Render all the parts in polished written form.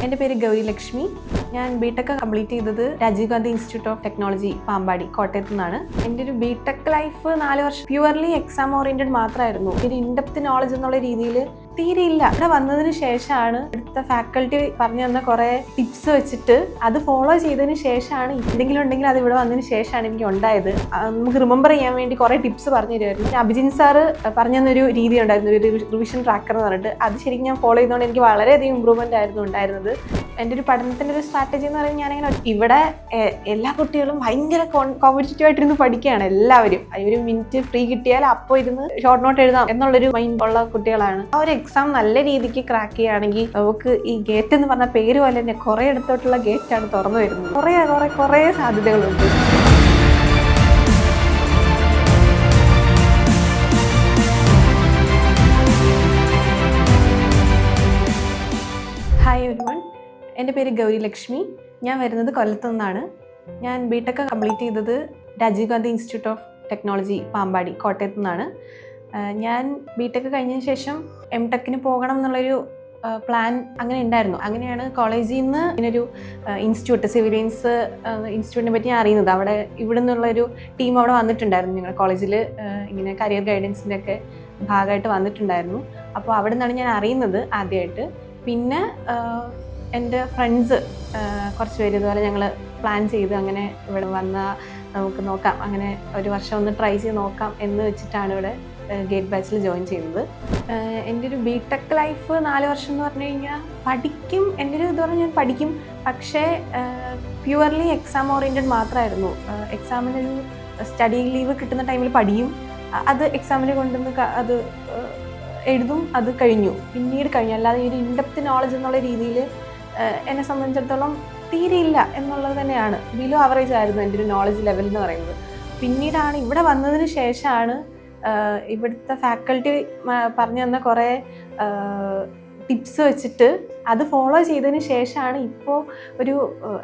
എൻ്റെ പേര് ഗൗരി ലക്ഷ്മി. ഞാൻ ബിടെക് കംപ്ലീറ്റ് ചെയ്തത് Rajiv Gandhi Institute of Technology Pampady കോട്ടയത്ത് നിന്നാണ്. എൻ്റെ ഒരു ബിടെക് ലൈഫ് 4 വർഷം പ്യുവർലി എക്സാം ഓറിയന്റഡ് മാത്രമായിരുന്നു. ഒരു ഇൻഡെപ്ത് നോളജ് എന്നുള്ള രീതിയിൽ തീരെയില്ല. ഇവിടെ വന്നതിന് ശേഷമാണ് അടുത്ത ഫാക്കൽറ്റി പറഞ്ഞു തന്ന കുറേ ടിപ്സ് വെച്ചിട്ട് അത് ഫോളോ ചെയ്തതിന് ശേഷമാണ് എന്തെങ്കിലും ഉണ്ടെങ്കിൽ അത് ഇവിടെ വന്നതിന് ശേഷമാണ് എനിക്ക് ഉണ്ടായത്. നമുക്ക് റിമെമ്പർ ചെയ്യാൻ വേണ്ടി കുറേ ടിപ്സ് പറഞ്ഞു തരുമായിരുന്നു. അഭിജിൻ സാറ് പറഞ്ഞു തന്നൊരു രീതി ഉണ്ടായിരുന്നു, ഒരു റിവിഷൻ ട്രാക്കർ എന്ന് പറഞ്ഞിട്ട്. അത് ശരിക്കും ഞാൻ ഫോളോ ചെയ്തുകൊണ്ട് എനിക്ക് വളരെയധികം ഇമ്പ്രൂവ്മെൻ്റ് ആയിരുന്നു ഉണ്ടായിരുന്നത്. എൻ്റെ ഒരു പഠനത്തിൻ്റെ ഒരു സ്ട്രാറ്റജി എന്ന് പറയുന്നത് ഞാനിങ്ങനെ ഇവിടെ എല്ലാ കുട്ടികളും ഭയങ്കര കോമ്പറ്റീറ്റീവ് ആയിട്ടിരുന്ന് പഠിക്കുകയാണ്. എല്ലാവരും ഒരു മിനിറ്റ് ഫ്രീ കിട്ടിയാൽ അപ്പോൾ ഇരുന്ന് ഷോർട്ട് നോട്ട് എഴുതാം എന്നുള്ളൊരു മൈൻഡ് ഉള്ള കുട്ടികളാണ്. ആ ഒരു എക്സാം നല്ല രീതിക്ക് ക്രാക്ക് ചെയ്യുകയാണെങ്കിൽ നമുക്ക് ഈ ഗേറ്റ് എന്ന് പറഞ്ഞ പേര് പോലെ തന്നെ കുറേ ഇടത്തോട്ടുള്ള ഗേറ്റാണ് തുറന്നു വരുന്നത്. കുറേ സാധ്യതകളുണ്ട്. ഹായ് എവരിവൺ, എൻ്റെ പേര് ഗൗരി ലക്ഷ്മി. ഞാൻ വരുന്നത് കൊല്ലത്തു നിന്നാണ്. ഞാൻ ബിടെക് കംപ്ലീറ്റ് ചെയ്തത് Rajiv Gandhi Institute of Technology Pampady കോട്ടയത്ത് നിന്നാണ്. ഞാൻ ബിടെക് കഴിഞ്ഞതിന് ശേഷം എംടെക്കിന് പോകണം എന്നുള്ളൊരു പ്ലാൻ അങ്ങനെ ഉണ്ടായിരുന്നു. അങ്ങനെയാണ് കോളേജിൽ നിന്ന് ഇങ്ങനൊരു ഇൻസ്റ്റിറ്റ്യൂട്ട്, സിവിലിയൻസ് ഇൻസ്റ്റിറ്റ്യൂട്ടിനെ പറ്റി ഞാൻ അറിയുന്നത്. ഇവിടെ നിന്നുള്ളൊരു ടീം അവിടെ വന്നിട്ടുണ്ടായിരുന്നു. ഞങ്ങളുടെ കോളേജിൽ ഇങ്ങനെ കരിയർ ഗൈഡൻസിൻ്റെ ഒക്കെ ഭാഗമായിട്ട് വന്നിട്ടുണ്ടായിരുന്നു. അപ്പോൾ അവിടെ നിന്നാണ് ഞാൻ അറിയുന്നത് ആദ്യമായിട്ട്. പിന്നെ എൻ്റെ ഫ്രണ്ട്സ് കുറച്ച് പേര് ഇതുപോലെ ഞങ്ങൾ പ്ലാൻ ചെയ്ത് അങ്ങനെ ഇവിടെ വന്നാൽ നമുക്ക് നോക്കാം, അങ്ങനെ ഒരു വർഷം ഒന്ന് ട്രൈ ചെയ്ത് നോക്കാം എന്ന് വെച്ചിട്ടാണ് ഇവിടെ ഗേറ്റ് ബാച്ചിൽ ജോയിൻ ചെയ്തത്. എൻ്റെ ഒരു ബിടെക് ലൈഫ് 4 വർഷം എന്ന് പറഞ്ഞു കഴിഞ്ഞാൽ പഠിക്കും, എൻ്റെ ഒരു ഇത് പറഞ്ഞാൽ ഞാൻ പഠിക്കും, പക്ഷേ പ്യുവർലി എക്സാം ഓറിയൻറ്റഡ് മാത്രമായിരുന്നു. എക്സാമിനൊരു സ്റ്റഡി ലീവ് കിട്ടുന്ന ടൈമിൽ പഠിക്കും, അത് എക്സാമിന് കൊണ്ടുവന്ന് അത് എഴുതും, അത് കഴിഞ്ഞു, പിന്നീട് കഴിഞ്ഞു. അല്ലാതെ ഒരു ഇൻഡെപ്ത് നോളജ് എന്നുള്ള രീതിയിൽ എന്നെ സംബന്ധിച്ചിടത്തോളം തീരെയില്ല എന്നുള്ളത് തന്നെയാണ്. ബിലോ ആവറേജ് ആയിരുന്നു എൻ്റെ ഒരു നോളജ് ലെവൽ എന്ന് പറയുന്നത്. പിന്നീടാണ് ഇവിടെ വന്നതിന് ശേഷമാണ് ഇവിടുത്തെ ഫാക്കൽറ്റി പറഞ്ഞു തന്ന കുറേ ടിപ്സ് വെച്ചിട്ട് അത് ഫോളോ ചെയ്തതിന് ശേഷമാണ് ഇപ്പോൾ ഒരു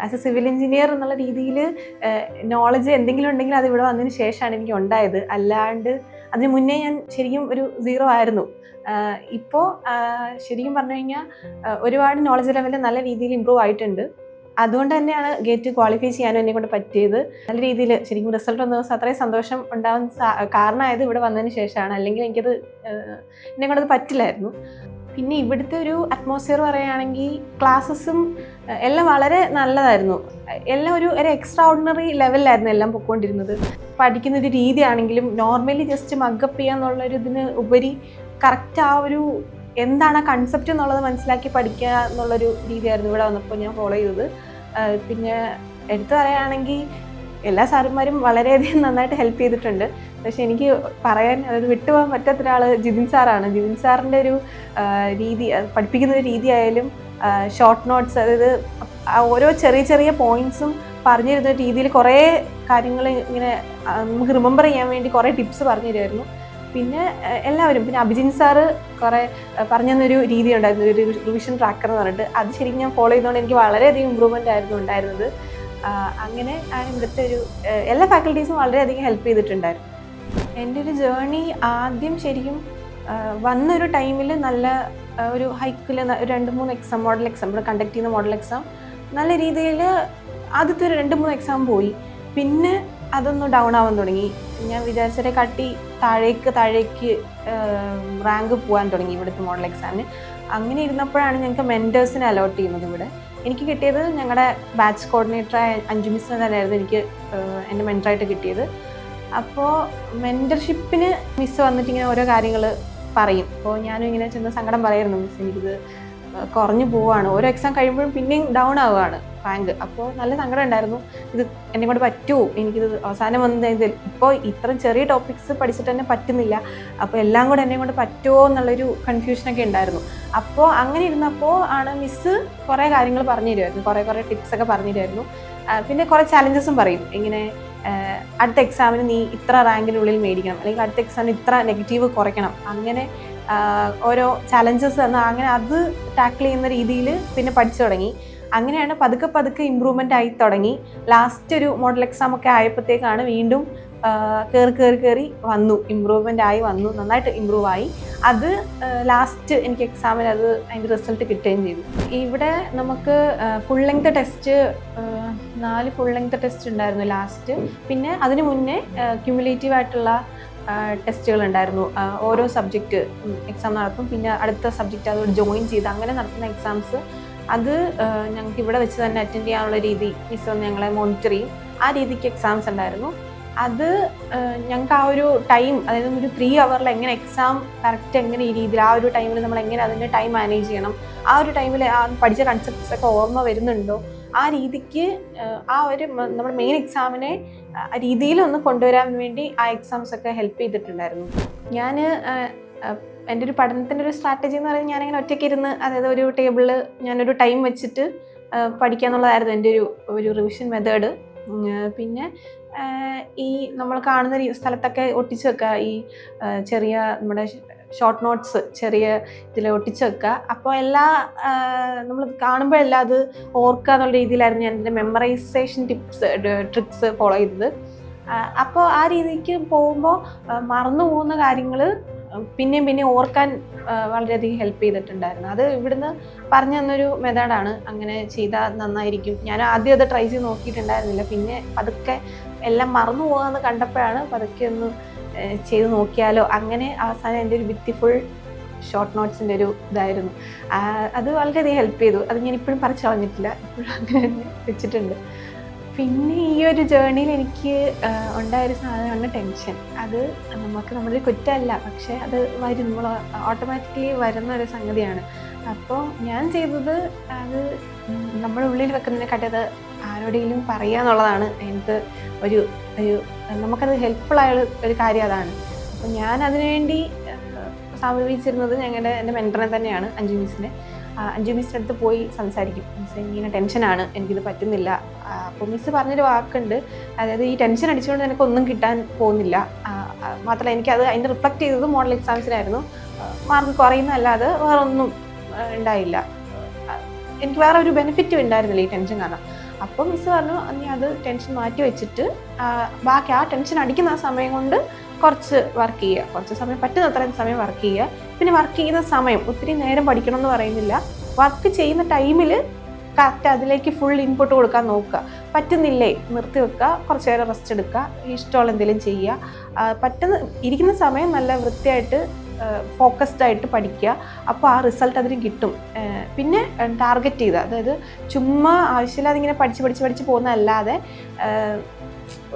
ആസ് എ സിവിൽ എഞ്ചിനീയർ എന്നുള്ള രീതിയിൽ നോളജ് എന്തെങ്കിലും ഉണ്ടെങ്കിൽ അത് ഇവിടെ വന്നതിന് ശേഷമാണ് എനിക്ക് ഉണ്ടായത്. അല്ലാണ്ട് അതിന് മുന്നേ ഞാൻ ശരിക്കും ഒരു 0 ആയിരുന്നു. ഇപ്പോൾ ശരിക്കും പറഞ്ഞു കഴിഞ്ഞാൽ ഒരുപാട് നോളജ് ലെവലിൽ നല്ല രീതിയിൽ ഇമ്പ്രൂവ് ആയിട്ടുണ്ട്. അതുകൊണ്ട് തന്നെയാണ് ഗേറ്റ് ക്വാളിഫൈ ചെയ്യാനും എന്നെ കൊണ്ട് പറ്റിയത്. നല്ല രീതിയിൽ ശരിക്കും റിസൾട്ട് വന്ന ദിവസം അത്രയും സന്തോഷം ഉണ്ടാവാൻ കാരണമായത് ഇവിടെ വന്നതിന് ശേഷമാണ്. അല്ലെങ്കിൽ എനിക്കത് എന്നെ കൊണ്ടത് പറ്റില്ലായിരുന്നു. പിന്നെ ഇവിടുത്തെ ഒരു അറ്റ്മോസ്ഫിയർ പറയുകയാണെങ്കിൽ ക്ലാസ്സസും എല്ലാം വളരെ നല്ലതായിരുന്നു. എല്ലാം ഒരു എക്സ്ട്രാ ഓർഡിനറി ലെവലിലായിരുന്നു എല്ലാം പൊയ്ക്കൊണ്ടിരുന്നത്. പഠിക്കുന്നൊരു രീതിയാണെങ്കിലും നോർമലി ജസ്റ്റ് മഗ്ഗപ്പ് ചെയ്യാന്നുള്ളൊരു ഇതിന് ഉപരി കറക്റ്റ് ആ ഒരു എന്താണ് ആ കൺസെപ്റ്റ് എന്നുള്ളത് മനസ്സിലാക്കി പഠിക്കുക എന്നുള്ളൊരു രീതിയായിരുന്നു ഇവിടെ വന്നപ്പോൾ ഞാൻ ഫോളോ ചെയ്തത്. പിന്നെ എടുത്തു പറയുകയാണെങ്കിൽ എല്ലാ സാറുമാരും വളരെയധികം നന്നായിട്ട് ഹെൽപ്പ് ചെയ്തിട്ടുണ്ട്. പക്ഷെ എനിക്ക് പറയാൻ അത് വിട്ടുപോകാൻ പറ്റാത്ത ഒരാൾ ജിതിൻ സാറാണ്. ജിതിൻ സാറിൻ്റെ ഒരു രീതി, പഠിപ്പിക്കുന്ന ഒരു രീതിയായാലും ഷോർട്ട് നോട്ട്സ്, അതായത് ഓരോ ചെറിയ പോയിൻറ്റ്സും പറഞ്ഞു തരുന്ന രീതിയിൽ കുറേ കാര്യങ്ങൾ ഇങ്ങനെ നമുക്ക് റിമെമ്പർ ചെയ്യാൻ വേണ്ടി കുറേ ടിപ്സ് പറഞ്ഞു തരുമായിരുന്നു. പിന്നെ എല്ലാവരും, പിന്നെ അഭിജിൻ സാറ് കുറേ പറഞ്ഞു തന്നൊരു രീതി ഉണ്ടായിരുന്നു, ഒരു റിവിഷൻ ട്രാക്കർ എന്ന് പറഞ്ഞിട്ട്. അത് ശരിക്കും ഞാൻ ഫോളോ ചെയ്തുകൊണ്ട് എനിക്ക് വളരെയധികം ഇമ്പ്രൂവ്മെൻ്റ് ആയിരുന്നു ഉണ്ടായിരുന്നത്. അങ്ങനെ ആണ് ഇവിടുത്തെ ഒരു എല്ലാ ഫാക്കൽറ്റീസും വളരെയധികം ഹെൽപ്പ് ചെയ്തിട്ടുണ്ടായിരുന്നു. എൻ്റെ ഒരു ജേർണി ആദ്യം ശരിക്കും വന്നൊരു ടൈമിൽ നല്ല ഒരു ഹൈക്കിൽ 2-3 എക്സാം, മോഡൽ എക്സാം, ഇവിടെ കണ്ടക്ട് ചെയ്യുന്ന മോഡൽ എക്സാം നല്ല രീതിയിൽ ആദ്യത്തെ 2-3 എക്സാം പോയി. പിന്നെ അതൊന്ന് ഡൗൺ ആവാൻ തുടങ്ങി. ഞാൻ വിചാരിച്ചതിനെ കാട്ടി താഴേക്ക് റാങ്ക് പോകാൻ തുടങ്ങി ഇവിടുത്തെ മോഡൽ എക്സാമിന്. അങ്ങനെ ഇരുന്നപ്പോഴാണ് ഞങ്ങൾക്ക് മെൻറ്റേഴ്സിനെ അലോട്ട് ചെയ്യുന്നത്. ഇവിടെ എനിക്ക് കിട്ടിയത് ഞങ്ങളുടെ ബാച്ച് കോർഡിനേറ്ററായ അഞ്ജു മിസ്സിനെ തന്നെയായിരുന്നു എനിക്ക് എൻ്റെ മെൻറ്ററായിട്ട് കിട്ടിയത്. അപ്പോൾ മെൻറ്റർഷിപ്പിന് മിസ്സ് വന്നിട്ട് ഇങ്ങനെ ഓരോ കാര്യങ്ങൾ പറയും. അപ്പോൾ ഞാനും ഇങ്ങനെ ചെന്ന് സങ്കടം പറയായിരുന്നു, മിസ് എനിക്കിത് കുറഞ്ഞു പോവുകയാണ്, ഓരോ എക്സാം കഴിയുമ്പോഴും പിന്നെയും ഡൗൺ ആവുകയാണ് റാങ്ക്. അപ്പോൾ നല്ല സങ്കടം ഉണ്ടായിരുന്നു. ഇത് എന്നെ കൊണ്ട് പറ്റുമോ, എനിക്കിത് അവസാനം വന്നത് ഇപ്പോൾ ഇത്രയും ചെറിയ ടോപ്പിക്സ് പഠിച്ചിട്ട് തന്നെ പറ്റുന്നില്ല, അപ്പോൾ എല്ലാം കൂടെ എന്നെ കൊണ്ട് പറ്റുമോ എന്നുള്ളൊരു കൺഫ്യൂഷനൊക്കെ ഉണ്ടായിരുന്നു. അപ്പോൾ അങ്ങനെ ഇരുന്നപ്പോൾ ആണ് മിസ്സ് കുറേ കാര്യങ്ങൾ പറഞ്ഞു തരുമായിരുന്നു, കുറേ ടിപ്സൊക്കെ പറഞ്ഞു തരുമായിരുന്നു. പിന്നെ കുറേ ചാലഞ്ചസും പറയും, ഇങ്ങനെ അടുത്ത എക്സാമിന് നീ ഇത്ര റാങ്കിനുള്ളിൽ മേടിക്കണം, അല്ലെങ്കിൽ അടുത്ത എക്സാമിന് ഇത്ര നെഗറ്റീവ് കുറയ്ക്കണം, അങ്ങനെ ഓരോ ചലഞ്ചസ് തന്നാൽ അങ്ങനെ അത് ടാക്കിൾ ചെയ്യുന്ന രീതിയിൽ പിന്നെ പഠിച്ചു തുടങ്ങി. അങ്ങനെയാണ് പതുക്കെ ഇമ്പ്രൂവ്മെൻ്റ് ആയി തുടങ്ങി. ലാസ്റ്റ് ഒരു മോഡൽ എക്സാം ഒക്കെ ആയപ്പോഴത്തേക്കാണ് വീണ്ടും കയറി കയറി കയറി വന്നു, ഇമ്പ്രൂവ്മെൻ്റ് ആയി വന്നു, നന്നായിട്ട് ഇമ്പ്രൂവ് ആയി. അത് ലാസ്റ്റ് എനിക്ക് എക്സാമിൽ അത് അതിൻ്റെ റിസൾട്ട് കിട്ടുകയും ചെയ്തു. ഇവിടെ നമുക്ക് full length test 4 full length test ഉണ്ടായിരുന്നു ലാസ്റ്റ്. പിന്നെ അതിന് മുന്നേ ക്യുമുലേറ്റീവ് ആയിട്ടുള്ള ടെസ്റ്റുകൾ ഉണ്ടായിരുന്നു. ഓരോ സബ്ജക്റ്റ് എക്സാം നടത്തും, പിന്നെ അടുത്ത സബ്ജക്റ്റ് അതോട് ജോയിൻ ചെയ്ത് അങ്ങനെ നടത്തുന്ന എക്സാംസ്. അത് ഞങ്ങൾക്ക് ഇവിടെ വെച്ച് തന്നെ അറ്റൻഡ് ചെയ്യാനുള്ള രീതി മിസ് വന്ന് ഞങ്ങളെ മോണിറ്റർ ചെയ്യും. ആ രീതിക്ക് എക്സാംസ് ഉണ്ടായിരുന്നു. അത് ഞങ്ങൾക്ക് ആ ഒരു ടൈം, അതായത് ഒരു 3 hours എങ്ങനെ എക്സാം കറക്റ്റ് എങ്ങനെ ഈ രീതിയിൽ ആ ഒരു ടൈമിൽ നമ്മൾ എങ്ങനെ അതിൻ്റെ ടൈം മാനേജ് ചെയ്യണം, ആ ഒരു ടൈമിൽ ആ പഠിച്ച കൺസെപ്റ്റ്സ് ഒക്കെ ഓർമ്മ വരുന്നുണ്ടോ, ആ രീതിക്ക് ആ ഒരു നമ്മുടെ മെയിൻ എക്സാമിനെ രീതിയിലൊന്ന് കൊണ്ടുവരാൻ വേണ്ടി ആ എക്സാംസ് ഒക്കെ ഹെൽപ്പ് ചെയ്തിട്ടുണ്ടായിരുന്നു. ഞാൻ എൻ്റെ ഒരു പഠനത്തിൻ്റെ ഒരു സ്ട്രാറ്റജി എന്ന് പറയുന്നത് ഞാനിങ്ങനെ ഒറ്റയ്ക്കിരുന്ന്, അതായത് ഒരു ടേബിളിൽ ഞാനൊരു ടൈം വെച്ചിട്ട് പഠിക്കുക എന്നുള്ളതായിരുന്നു എൻ്റെ ഒരു റിവിഷൻ മെത്തേഡ്. പിന്നെ ഈ നമ്മൾ കാണുന്ന സ്ഥലത്തൊക്കെ ഒട്ടിച്ച് വെക്കുക, ഈ ചെറിയ നമ്മുടെ ഷോർട്ട് നോട്ട്സ് ചെറിയ ഇതിൽ ഒട്ടിച്ച് വെക്കുക. അപ്പോൾ നമ്മൾ കാണുമ്പോഴെല്ലാം അത് ഓർക്കുക എന്നുള്ള രീതിയിലായിരുന്നു ഞാൻ എൻ്റെ മെമ്മറൈസേഷൻ ട്രിക്സ് ഫോളോ ചെയ്തത്. അപ്പോൾ ആ രീതിക്ക് പോകുമ്പോൾ മറന്നു പോകുന്ന കാര്യങ്ങൾ പിന്നെയും ഓർക്കാൻ വളരെയധികം ഹെൽപ്പ് ചെയ്തിട്ടുണ്ടായിരുന്നു. അത് ഇവിടുന്ന് പറഞ്ഞു തന്നൊരു മെത്തേഡാണ്. അങ്ങനെ ചെയ്താൽ നന്നായിരിക്കും. ഞാൻ ആദ്യം അത് ട്രൈ ചെയ്ത് നോക്കിയിട്ടുണ്ടായിരുന്നില്ല. പിന്നെ പതുക്കെ എല്ലാം മറന്നു പോകാമെന്ന് കണ്ടപ്പോഴാണ് പതുക്കെ ഒന്ന് ചെയ്ത് നോക്കിയാലോ, അങ്ങനെ അവസാനം എൻ്റെ ഒരു ബ്യൂട്ടിഫുൾ ഷോർട്ട് നോട്ട്സിൻ്റെ ഒരു ഇതായിരുന്നു. അത് വളരെയധികം ഹെൽപ്പ് ചെയ്തു. അത് ഞാൻ ഇപ്പോഴും പറിച്ചു കളഞ്ഞിട്ടില്ല, ഇപ്പോഴും അങ്ങനെ തന്നെ വെച്ചിട്ടുണ്ട്. പിന്നെ ഈ ഒരു ജേർണിയിൽ എനിക്ക് ഉണ്ടായൊരു സാധനമാണ് ടെൻഷൻ. അത് നമ്മുടെ കുറ്റമല്ല, പക്ഷേ അത് വരും, നമ്മൾ ഓട്ടോമാറ്റിക്കലി വരുന്ന ഒരു സംഗതിയാണ്. അപ്പോൾ ഞാൻ ചെയ്തത് അത് നമ്മുടെ ഉള്ളിൽ വെക്കുന്നതിനെക്കാട്ടി അത് ആരോടെങ്കിലും പറയുക എന്നുള്ളതാണ് എനിക്ക് ഒരു നമുക്കത് ഹെൽപ്ഫുള്ളായ ഒരു കാര്യം അതാണ്. അപ്പോൾ ഞാൻ അതിനുവേണ്ടി സമീപിച്ചിരുന്നത് എൻ്റെ മെൻറ്ററിനെ തന്നെയാണ്, അഞ്ജു മിസ്സിൻ്റെ അടുത്ത് പോയി സംസാരിക്കും. മിസ് ഇങ്ങനെ ടെൻഷനാണ്, എനിക്കിത് പറ്റുന്നില്ല. അപ്പോൾ മിസ്സ് പറഞ്ഞൊരു വാക്കുണ്ട്, അതായത് ഈ ടെൻഷൻ അടിച്ചുകൊണ്ട് എനിക്കൊന്നും കിട്ടാൻ പോകുന്നില്ല. മാത്രമല്ല എനിക്കത് അതിൻ്റെ റിഫ്ലക്റ്റ് ചെയ്തത് മോഡൽ എക്സാംസിനായിരുന്നു. മാർക്ക് കുറയുന്നതല്ലാതെ വേറെ ഒന്നും ഉണ്ടായില്ല. എനിക്ക് വേറെ ഒരു ബെനിഫിറ്റും ഉണ്ടായിരുന്നില്ല ഈ ടെൻഷൻ കാരണം. അപ്പോൾ മിസ്സ് പറഞ്ഞു, നീ അത് ടെൻഷൻ മാറ്റി വെച്ചിട്ട് ബാക്കി ആ ടെൻഷൻ അടിക്കുന്ന ആ സമയം കൊണ്ട് കുറച്ച് വർക്ക് ചെയ്യുക, കുറച്ച് സമയം പറ്റുന്ന അത്രയും സമയം വർക്ക് ചെയ്യുക. പിന്നെ വർക്ക് ചെയ്യുന്ന സമയം ഒത്തിരി നേരം പഠിക്കണം എന്ന് പറയുന്നില്ല, വർക്ക് ചെയ്യുന്ന ടൈമിൽ കറക്റ്റ് അതിലേക്ക് ഫുൾ ഇൻപുട്ട് കൊടുക്കാൻ നോക്കുക. പറ്റുന്നില്ലേ നിർത്തി വെക്കുക, കുറച്ച് നേരം റെസ്റ്റ് എടുക്കുക, ഇഷ്ടമുള്ള എന്തെങ്കിലും ചെയ്യുക. ഇരിക്കുന്ന സമയം നല്ല വൃത്തിയായിട്ട് ഫോക്കസ്ഡ് ആയിട്ട് പഠിക്കുക. അപ്പോൾ ആ റിസൾട്ട് അതിന് കിട്ടും. പിന്നെ ടാർഗറ്റ് ചെയ്ത്, അതായത് ചുമ്മാ ആവശ്യമില്ലാതെ ഇങ്ങനെ പഠിച്ച് പോകുന്നതല്ലാതെ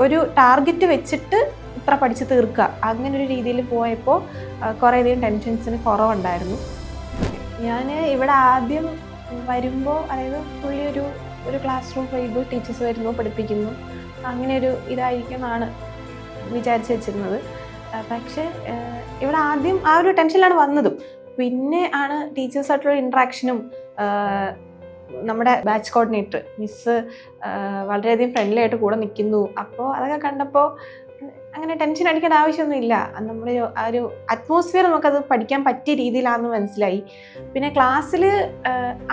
ഒരു ടാർഗറ്റ് വെച്ചിട്ട് ഇത്ര പഠിച്ച് തീർക്കുക, അങ്ങനെ ഒരു രീതിയിൽ പോയപ്പോൾ കുറേയധികം ടെൻഷൻസിന് കുറവുണ്ടായിരുന്നു. ഞാൻ ഇവിടെ ആദ്യം വരുമ്പോൾ, അതായത് ഫുള്ളി ഒരു ക്ലാസ് റൂം വൈബ്, ടീച്ചേഴ്സ് വരുന്നു, പഠിപ്പിക്കുന്നു, അങ്ങനെ ഒരു ഇതായിരിക്കും എന്നാണ് വിചാരിച്ച് വെച്ചിരുന്നത്. പക്ഷേ ഇവിടെ ആദ്യം ആ ഒരു ടെൻഷനിലാണ് വന്നതും. പിന്നെ ആണ് ടീച്ചേഴ്സായിട്ടുള്ള ഇൻട്രാക്ഷനും നമ്മുടെ ബാച്ച് കോർഡിനേറ്റർ മിസ്സ് വളരെയധികം ഫ്രണ്ട്ലി ആയിട്ട് കൂടെ നിൽക്കുന്നു. അപ്പോൾ അതൊക്കെ കണ്ടപ്പോൾ അങ്ങനെ ടെൻഷൻ അടിക്കേണ്ട ആവശ്യമൊന്നുമില്ല. നമ്മുടെ ആ ഒരു അറ്റ്മോസ്ഫിയർ നമുക്കത് പഠിക്കാൻ പറ്റിയ രീതിയിലാണെന്ന് മനസ്സിലായി. പിന്നെ ക്ലാസ്സിൽ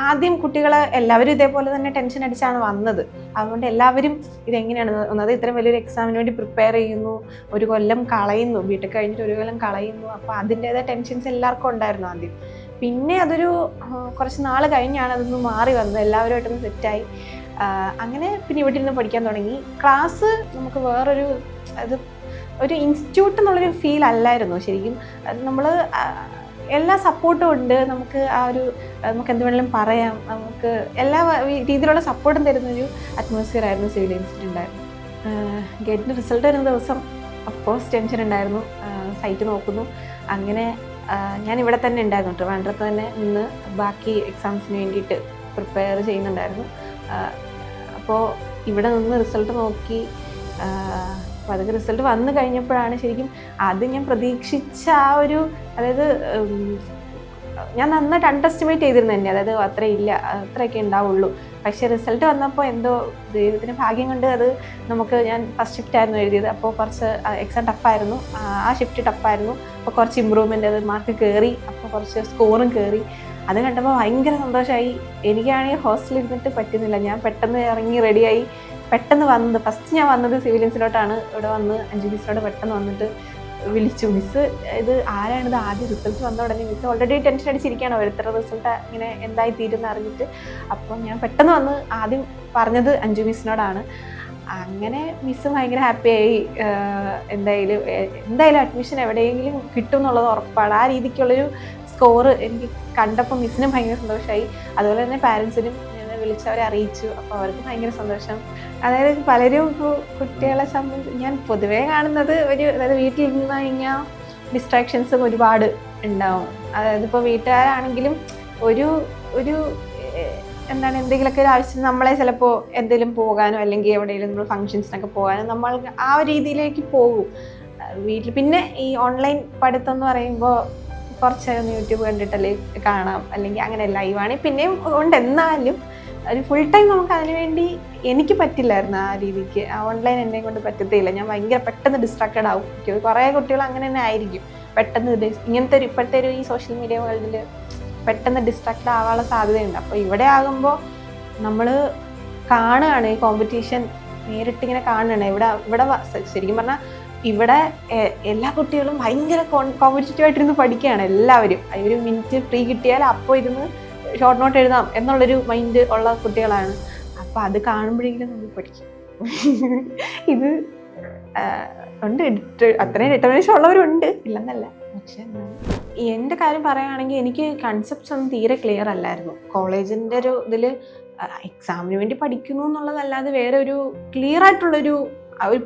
ആദ്യം കുട്ടികളെ എല്ലാവരും ഇതേപോലെ തന്നെ ടെൻഷൻ അടിച്ചാണ് വന്നത്. അതുകൊണ്ട് എല്ലാവരും ഇതെങ്ങനെയാണ് ഒന്നത്, ഇത്രയും വലിയൊരു എക്സാമിന് വേണ്ടി പ്രിപ്പയർ ചെയ്യുന്നു, ഒരു കൊല്ലം കളയുന്നു, ബിടെക് കഴിഞ്ഞിട്ട് ഒരു കൊല്ലം കളയുന്നു. അപ്പോൾ അതിൻ്റേതായ ടെൻഷൻസ് എല്ലാവർക്കും ഉണ്ടായിരുന്നു ആദ്യം. പിന്നെ അതൊരു കുറച്ച് നാൾ കഴിഞ്ഞാണ് അതൊന്ന് മാറി വന്നത്, എല്ലാവരുമായിട്ടൊന്ന് സെറ്റായി. അങ്ങനെ പിന്നെ ഇവിടെ ഇരുന്ന് പഠിക്കാൻ തുടങ്ങി. ക്ലാസ് നമുക്ക് ഒരു ഇൻസ്റ്റിറ്റ്യൂട്ട് എന്നുള്ളൊരു ഫീൽ അല്ലായിരുന്നു ശരിക്കും. നമ്മൾ എല്ലാ സപ്പോർട്ടും ഉണ്ട്, നമുക്ക് നമുക്ക് എന്ത് വേണമെങ്കിലും പറയാം, നമുക്ക് എല്ലാ രീതിയിലുള്ള സപ്പോർട്ടും തരുന്നൊരു അറ്റ്മോസ്ഫിയർ ആയിരുന്നു സിവിൽ ഇൻസ്റ്റിറ്റ്യൂട്ട് ഉണ്ടായിരുന്നു. ഗേറ്റിൻ്റെ റിസൾട്ട് വരുന്ന ദിവസം അഫ്കോഴ്സ് ടെൻഷൻ ഉണ്ടായിരുന്നു. സൈറ്റ് നോക്കുന്നു. അങ്ങനെ ഞാൻ ഇവിടെ തന്നെ ഉണ്ടായിരുന്നു, ട്രിവാൻഡ്രത്ത് തന്നെ നിന്ന് ബാക്കി എക്സാംസിന് വേണ്ടിയിട്ട് പ്രിപ്പയർ ചെയ്യുന്നുണ്ടായിരുന്നു. അപ്പോൾ ഇവിടെ നിന്ന് റിസൾട്ട് നോക്കി. അപ്പോൾ അതൊക്കെ റിസൾട്ട് വന്നു കഴിഞ്ഞപ്പോഴാണ് ശരിക്കും ആദ്യം ഞാൻ പ്രതീക്ഷിച്ച അതായത് ഞാൻ നന്നായിട്ട് അണ്ടർഎസ്റ്റിമേറ്റ് ചെയ്തിരുന്നു തന്നെ, അതായത് അത്രയൊക്കെ ഉണ്ടാവുള്ളൂ. പക്ഷേ റിസൾട്ട് വന്നപ്പോൾ എന്തോ ദൈവത്തിന് ഭാഗ്യം കൊണ്ട് ഞാൻ ഫസ്റ്റ് ഷിഫ്റ്റ് ആയിരുന്നു എഴുതിയത്. അപ്പോൾ കുറച്ച് എക്സാം ടഫായിരുന്നു, ആ ഷിഫ്റ്റ് ടഫായിരുന്നു. അപ്പോൾ കുറച്ച് ഇമ്പ്രൂവ്മെൻ്റ്, അത് മാർക്ക് കയറി, അപ്പോൾ കുറച്ച് സ്കോറും കയറി. അത് കണ്ടപ്പോൾ ഭയങ്കര സന്തോഷമായി. എനിക്കാണെങ്കിൽ ഹോസ്റ്റലിൽ ഇരുന്നിട്ട് പറ്റുന്നില്ല. ഞാൻ പെട്ടെന്ന് ഇറങ്ങി റെഡിയായി പെട്ടെന്ന് വന്നത് ഫസ്റ്റ് ഞാൻ വന്നത് സിവിലിയൻസിലോട്ടാണ്. ഇവിടെ വന്ന് 5 മിസ്സിലോട്ട് പെട്ടെന്ന് വന്നിട്ട് വിളിച്ചു, മിസ്സ് ഇത് ആരാണിത്, ആദ്യം റിസൾട്ട് വന്ന ഉടനെ മിസ്സ് ഓൾറെഡി ടെൻഷൻ അടിച്ചിരിക്കുകയാണ് ഓരോരുത്തരുടെ റിസൾട്ട് ഇങ്ങനെ എന്തായി തീരുമെന്ന് അറിഞ്ഞിട്ട്. അപ്പോൾ ഞാൻ പെട്ടെന്ന് വന്ന് ആദ്യം പറഞ്ഞത് 5 മിസ്സിനോടാണ്. അങ്ങനെ മിസ്സ് ഭയങ്കര ഹാപ്പിയായി. എന്തായാലും അഡ്മിഷൻ എവിടെയെങ്കിലും കിട്ടും എന്നുള്ളത് ഉറപ്പാണ്. ആ രീതിക്കുള്ളൊരു സ്കോറ് എനിക്ക് കണ്ടപ്പോൾ മിസ്സിനും ഭയങ്കര സന്തോഷമായി. അതുപോലെ തന്നെ പാരൻസിനും വിളിച്ചവരെ അറിയിച്ചു. അപ്പോൾ അവർക്ക് ഭയങ്കര സന്തോഷം. അതായത് പലരും ഇപ്പോൾ കുട്ടികളെ സംബന്ധിച്ച് ഞാൻ പൊതുവേ കാണുന്നത് അതായത് വീട്ടിൽ ഇരുന്ന് കഴിഞ്ഞാൽ ഡിസ്ട്രാക്ഷൻസ് ഒരുപാട് ഉണ്ടാവും. അതായത് ഇപ്പോൾ വീട്ടുകാരാണെങ്കിലും ഒരു എന്തെങ്കിലുമൊക്കെ ഒരു ആവശ്യം നമ്മളെ ചിലപ്പോൾ എന്തെങ്കിലും പോകാനോ അല്ലെങ്കിൽ എവിടെയെങ്കിലും നമ്മൾ ഫങ്ഷൻസിനൊക്കെ പോകാനോ നമ്മൾ ആ ഒരു രീതിയിലേക്ക് പോകും വീട്ടിൽ. പിന്നെ ഈ ഓൺലൈൻ പഠിത്തം എന്ന് പറയുമ്പോൾ കുറച്ച് യൂട്യൂബ് കണ്ടിട്ടല്ലേ കാണാം, അല്ലെങ്കിൽ അങ്ങനെ ലൈവാണെങ്കിൽ പിന്നെയും ഉണ്ട്. എന്നാലും ഒരു ഫുൾ ടൈം നമുക്ക് അതിന് വേണ്ടി എനിക്ക് പറ്റില്ലായിരുന്നു. ആ രീതിക്ക് ഓൺലൈൻ എന്നെ കൊണ്ട് പറ്റത്തില്ല. ഞാൻ ഭയങ്കര പെട്ടെന്ന് ഡിസ്ട്രാക്റ്റഡ് ആവും. കുറേ കുട്ടികൾ അങ്ങനെ തന്നെ ആയിരിക്കും. പെട്ടെന്ന് ഇങ്ങനത്തെ ഇപ്പോഴത്തെ ഈ സോഷ്യൽ മീഡിയ വേൾഡിൽ പെട്ടെന്ന് ഡിസ്ട്രാക്റ്റഡ് ആവാനുള്ള സാധ്യതയുണ്ട്. അപ്പോൾ ഇവിടെ ആകുമ്പോൾ നമ്മൾ കാണുകയാണ് ഈ കോമ്പറ്റീഷൻ, നേരിട്ടിങ്ങനെ കാണുകയാണ്. ഇവിടെ ശരിക്കും പറഞ്ഞാൽ ഇവിടെ എല്ലാ കുട്ടികളും ഭയങ്കര കോമ്പറ്റീറ്റീവായിട്ടിരുന്ന് പഠിക്കുകയാണ് എല്ലാവരും. ഒരു മിനിറ്റ് ഫ്രീ കിട്ടിയാൽ അപ്പോൾ ഇരുന്ന് ഷോർട്ട് നോട്ട് എഴുതാം എന്നുള്ളൊരു മൈൻഡ് ഉള്ള കുട്ടികളാണ്. അപ്പോൾ അത് കാണുമ്പോഴെങ്കിലും നമ്മൾ പഠിക്കും. ഇത് ഉണ്ട്, അത്രയും ഡിറ്റർമിനേഷൻ ഉള്ളവരുണ്ട്, ഇല്ലെന്നല്ല. പക്ഷെ എൻ്റെ കാര്യം പറയുകയാണെങ്കിൽ എനിക്ക് കൺസെപ്റ്റ്സ് ഒന്നും തീരെ ക്ലിയർ അല്ലായിരുന്നു. കോളേജിൻ്റെ ഒരു ഇതിൽ എക്സാമിന് വേണ്ടി പഠിക്കുന്നു എന്നുള്ളതല്ലാതെ വേറെ ഒരു ക്ലിയർ ആയിട്ടുള്ളൊരു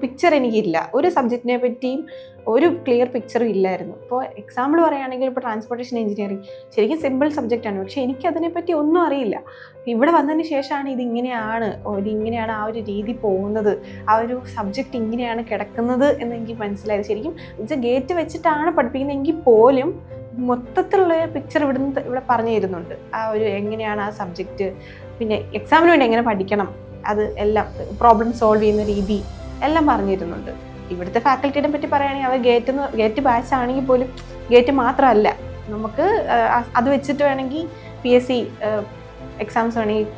പിക്ചർ എനിക്കില്ല. ഒരു സബ്ജക്റ്റിനെ പറ്റിയും ഒരു ക്ലിയർ പിക്ചറും ഇല്ലായിരുന്നു. ഇപ്പോൾ എക്സാമ്പിൾ പറയുകയാണെങ്കിൽ ഇപ്പോൾ ട്രാൻസ്പോർട്ടേഷൻ എഞ്ചിനീയറിംഗ് ശരിക്കും സിമ്പിൾ സബ്ജക്റ്റാണ്, പക്ഷേ എനിക്കതിനെപ്പറ്റി ഒന്നും അറിയില്ല. ഇവിടെ വന്നതിന് ശേഷമാണ് ഇതിങ്ങനെയാണ് ആ ഒരു രീതി പോകുന്നത്, ആ ഒരു സബ്ജക്റ്റ് ഇങ്ങനെയാണ് കിടക്കുന്നത് എന്ന് എനിക്ക് മനസ്സിലായത്. ശരിക്കും ഗേറ്റ് വെച്ചിട്ടാണ് പഠിപ്പിക്കുന്നതെങ്കിൽ പോലും മൊത്തത്തിലുള്ള പിക്ചർ ഇവിടെ പറഞ്ഞു തരുന്നുണ്ട്. ആ ഒരു എങ്ങനെയാണ് ആ സബ്ജക്റ്റ്, പിന്നെ എക്സാമിന് വേണ്ടി എങ്ങനെ പഠിക്കണം, അത് എല്ലാം പ്രോബ്ലം സോൾവ് ചെയ്യുന്ന രീതി എല്ലാം പറഞ്ഞു തരുന്നുണ്ട്. ഇവിടുത്തെ ഫാക്കൽറ്റിയെ പറ്റി പറയുകയാണെങ്കിൽ അവർ ഗേറ്റ് ബാച്ച് ആണെങ്കിൽ പോലും ഗേറ്റ് മാത്രമല്ല, നമുക്ക് അത് വെച്ചിട്ട് വേണമെങ്കിൽ PSC എക്സാംസ് വേണമെങ്കിൽ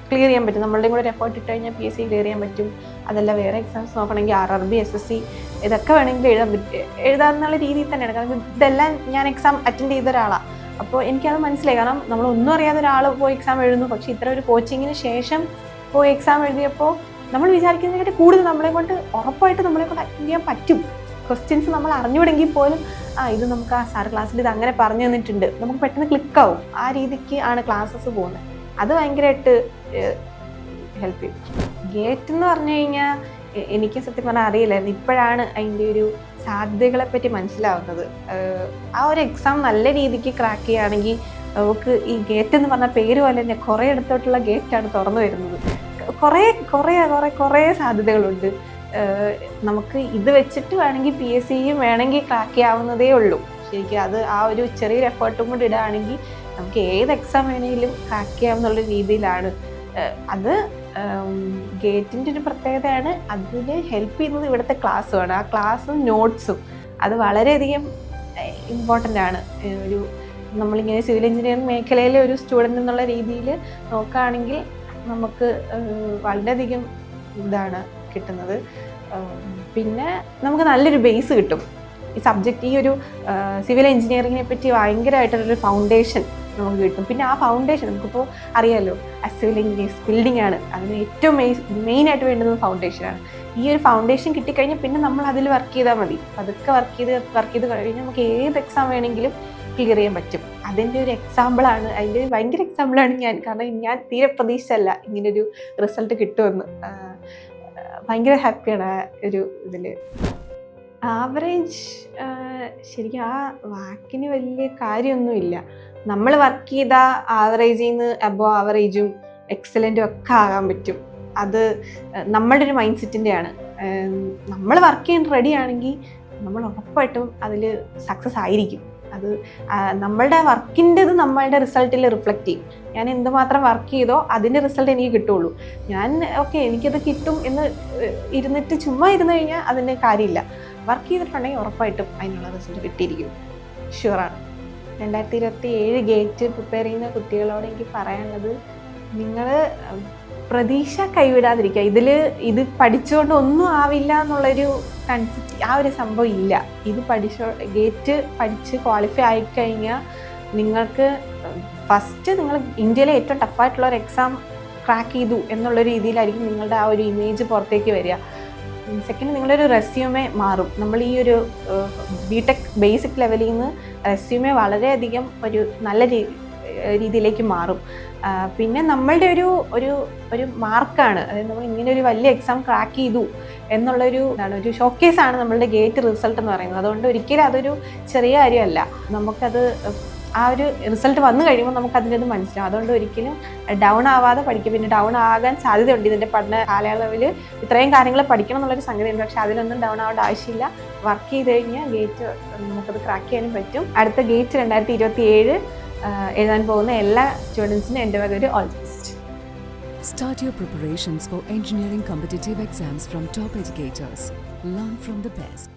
ക്ലിയർ ചെയ്യാൻ പറ്റും. നമ്മളുടെ കൂടെ ഒരു എഫേർട്ട് ഇട്ട് കഴിഞ്ഞാൽ PSC ക്ലിയർ ചെയ്യാൻ പറ്റും. അതല്ല വേറെ എക്സാംസ് നോക്കണമെങ്കിൽ RRB SSC ഇതൊക്കെ വേണമെങ്കിൽ എഴുതാമെന്നുള്ള രീതിയിൽ തന്നെയാണ്. കാരണം ഇതെല്ലാം ഞാൻ എക്സാം അറ്റൻഡ് ചെയ്ത ഒരാളാണ്. അപ്പോൾ എനിക്കത് മനസ്സിലായി. കാരണം നമ്മളൊന്നും അറിയാതെ ഒരാൾ പോയി എക്സാം എഴുതുന്നു, പക്ഷേ ഇത്ര ഒരു കോച്ചിങ്ങിന് ശേഷം പോയി എക്സാം എഴുതിയപ്പോൾ നമ്മൾ വിചാരിക്കുന്നതിനെക്കാട്ടി കൂടുതൽ നമ്മളെ കൊണ്ട് അറ്റൻഡ് ചെയ്യാൻ പറ്റും. ക്വസ്റ്റ്യൻസ് നമ്മൾ അറിഞ്ഞുവിടെങ്കിൽ പോലും ഇത് നമുക്ക് ആ സാർ ക്ലാസ്സിൽ ഇത് അങ്ങനെ പറഞ്ഞു തന്നിട്ടുണ്ട്, നമുക്ക് പെട്ടെന്ന് ക്ലിക്കാവും. ആ രീതിക്ക് ആണ് ക്ലാസ്സസ് പോകുന്നത്. അത് ഭയങ്കരമായിട്ട് ഹെൽപ്പ് ചെയ്യും. ഗേറ്റ് എന്ന് പറഞ്ഞു കഴിഞ്ഞാൽ എനിക്ക് സത്യം പറഞ്ഞാൽ അറിയില്ലായിരുന്നു. ഇപ്പോഴാണ് അതിൻ്റെ ഒരു സാധ്യതകളെ പറ്റി മനസ്സിലാവുന്നത്. ആ ഒരു എക്സാം നല്ല രീതിക്ക് ക്രാക്ക് ചെയ്യുകയാണെങ്കിൽ നമുക്ക് ഈ ഗേറ്റ് എന്ന് പറഞ്ഞ പേര് പോലെ തന്നെ കുറേ ഇടത്തോട്ടുള്ള ഗേറ്റാണ് തുറന്നു വരുന്നത്. കുറേ സാധ്യതകളുണ്ട്. നമുക്ക് ഇത് വെച്ചിട്ട് വേണമെങ്കിൽ PSCയും വേണമെങ്കിൽ ക്രാക്ക് ചെയ്യാവുന്നതേ ഉള്ളൂ. ശരിക്കും അത് ആ ഒരു ചെറിയൊരു എഫേർട്ടും കൂടി ഇടുകയാണെങ്കിൽ നമുക്ക് ഏത് എക്സാം വേണമെങ്കിലും ക്രാക്ക് ചെയ്യാവുന്നുള്ള രീതിയിലാണ്. അത് ഗേറ്റിൻ്റെ ഒരു പ്രത്യേകതയാണ്. അതിന് ഹെൽപ്പ് ചെയ്യുന്നത് ഇവിടുത്തെ ക്ലാസ്സുമാണ്. ആ ക്ലാസ്സും നോട്ട്സും അത് വളരെയധികം ഇമ്പോർട്ടൻ്റ് ആണ്. നമ്മളിങ്ങനെ സിവിൽ എഞ്ചിനീയറിംഗ് മേഖലയിലെ ഒരു സ്റ്റുഡൻ്റ് എന്നുള്ള രീതിയിൽ നോക്കുകയാണെങ്കിൽ നമുക്ക് വളരെയധികം ഇതാണ് കിട്ടുന്നത്. പിന്നെ നമുക്ക് നല്ലൊരു ബേസ് കിട്ടും. ഈ സബ്ജക്റ്റ് ഈ ഒരു സിവിൽ എഞ്ചിനീയറിങ്ങിനെ പറ്റി ഭയങ്കരമായിട്ടൊരു ഫൗണ്ടേഷൻ നമുക്ക് കിട്ടും. പിന്നെ ആ ഫൗണ്ടേഷൻ നമുക്കിപ്പോൾ അറിയാമല്ലോ, സിവിൽ എഞ്ചിനീയേഴ്സ് ബിൽഡിംഗ് ആണ്, അതിന് ഏറ്റവും മെയിനായിട്ട് വേണ്ടുന്നത് ഫൗണ്ടേഷനാണ്. ഈ ഒരു ഫൗണ്ടേഷൻ കിട്ടിക്കഴിഞ്ഞാൽ പിന്നെ നമ്മൾ അതിൽ വർക്ക് ചെയ്താൽ മതി. അതൊക്കെ വർക്ക് ചെയ്ത് കഴിഞ്ഞാൽ നമുക്ക് ഏത് എക്സാം വേണമെങ്കിലും ക്ലിയർ ചെയ്യാൻ പറ്റും. അതിൻ്റെ ഒരു എക്സാമ്പിളാണ്, അതിൻ്റെ ഭയങ്കര എക്സാമ്പിളാണ് ഞാൻ. കാരണം ഞാൻ തീരെ പ്രതീക്ഷിച്ചല്ല ഇങ്ങനൊരു റിസൾട്ട് കിട്ടുമെന്ന്. ഭയങ്കര ഹാപ്പിയാണ് ആ ഒരു ഇതിൽ. ആവറേജ് ശരിക്കും ആ വാക്കിന് വലിയ കാര്യമൊന്നുമില്ല. നമ്മൾ വർക്ക് ചെയ്ത ആവറേജിൽ നിന്ന് അബോവ് ആവറേജും എക്സലൻറ്റും ഒക്കെ ആകാൻ പറ്റും. അത് നമ്മളുടെ ഒരു മൈൻഡ് സെറ്റിൻ്റെയാണ്. നമ്മൾ വർക്ക് ചെയ്യാൻ റെഡി ആണെങ്കിൽ നമ്മൾ ഉറപ്പായിട്ടും അതിൽ സക്സസ് ആയിരിക്കും. അത് നമ്മളുടെ വർക്കിൻ്റെത് നമ്മളുടെ റിസൾട്ടിൽ റിഫ്ലക്റ്റ് ചെയ്യും. ഞാൻ എന്തുമാത്രം വർക്ക് ചെയ്തോ അതിൻ്റെ റിസൾട്ട് എനിക്ക് കിട്ടുള്ളൂ. ഞാൻ എനിക്കത് കിട്ടും എന്ന് ഇരുന്നിട്ട് ചുമ്മാ ഇരുന്ന് കഴിഞ്ഞാൽ അതിൻ്റെ കാര്യമില്ല. വർക്ക് ചെയ്തിട്ടുണ്ടെങ്കിൽ ഉറപ്പായിട്ടും അതിനുള്ള റിസൾട്ട് കിട്ടിയിരിക്കും, ഷുവറാണ്. 2027 ഗേറ്റ് പ്രിപ്പയർ ചെയ്യുന്ന കുട്ടികളോട് എനിക്ക് പറയാനുള്ളത്, നിങ്ങൾ പ്രതീക്ഷ കൈവിടാതിരിക്കുക. ഇത് പഠിച്ചുകൊണ്ട് ഒന്നും ആവില്ല എന്നുള്ളൊരു കൺസെപ്റ്റ്, ആ ഒരു സംഭവം ഇല്ല. ഇത് ഗേറ്റ് പഠിച്ച് ക്വാളിഫൈ ആയിക്കഴിഞ്ഞാൽ നിങ്ങൾക്ക് ഫസ്റ്റ് നിങ്ങൾ ഇന്ത്യയിലെ ഏറ്റവും ടഫായിട്ടുള്ള ഒരു എക്സാം ക്രാക്ക് ചെയ്തു എന്നുള്ള രീതിയിലായിരിക്കും നിങ്ങളുടെ ആ ഒരു ഇമേജ് പുറത്തേക്ക് വരിക. സെക്കൻഡ്, നിങ്ങളൊരു റെസ്യൂമേ മാറും. നമ്മൾ ഈ ഒരു ബിടെക് ബേസിക് ലെവലിൽ നിന്ന് റെസ്യൂമേ വളരെയധികം ഒരു നല്ല രീതിയിലേക്ക് മാറും. പിന്നെ നമ്മളുടെ ഒരു മാർക്കാണ്, അതായത് നമ്മൾ ഇങ്ങനെ ഒരു വലിയ എക്സാം ക്രാക്ക് ചെയ്തു എന്നുള്ളൊരു ഒരു ഷോക്കേസാണ് നമ്മളുടെ ഗേറ്റ് റിസൾട്ട് എന്ന് പറയുന്നത്. അതുകൊണ്ട് ഒരിക്കലും അതൊരു ചെറിയ കാര്യമല്ല. നമുക്കത് ആ ഒരു റിസൾട്ട് വന്നു കഴിയുമ്പോൾ നമുക്കതിനത് മനസ്സിലാവും. അതുകൊണ്ട് ഒരിക്കലും ഡൗൺ ആവാതെ പഠിക്കും. പിന്നെ ഡൗൺ ആകാൻ സാധ്യതയുണ്ട്. ഇതിൻ്റെ പഠന കാലയളവിൽ ഇത്രയും കാര്യങ്ങൾ പഠിക്കണം എന്നുള്ളൊരു സംഗതിയുണ്ട്. പക്ഷേ അതിലൊന്നും ഡൗൺ ആവേണ്ട ആവശ്യമില്ല. വർക്ക് ചെയ്ത് കഴിഞ്ഞാൽ ഗേറ്റ് നമുക്കത് ക്രാക്ക് ചെയ്യാനും പറ്റും. അടുത്ത ഗേറ്റ് 2027 എഴുതാൻ പോകുന്ന എല്ലാ സ്റ്റുഡൻസിനും എൻ്റെ വക ഒരു all the best. Start your preparations for engineering competitive exams from top educators. Learn from the best.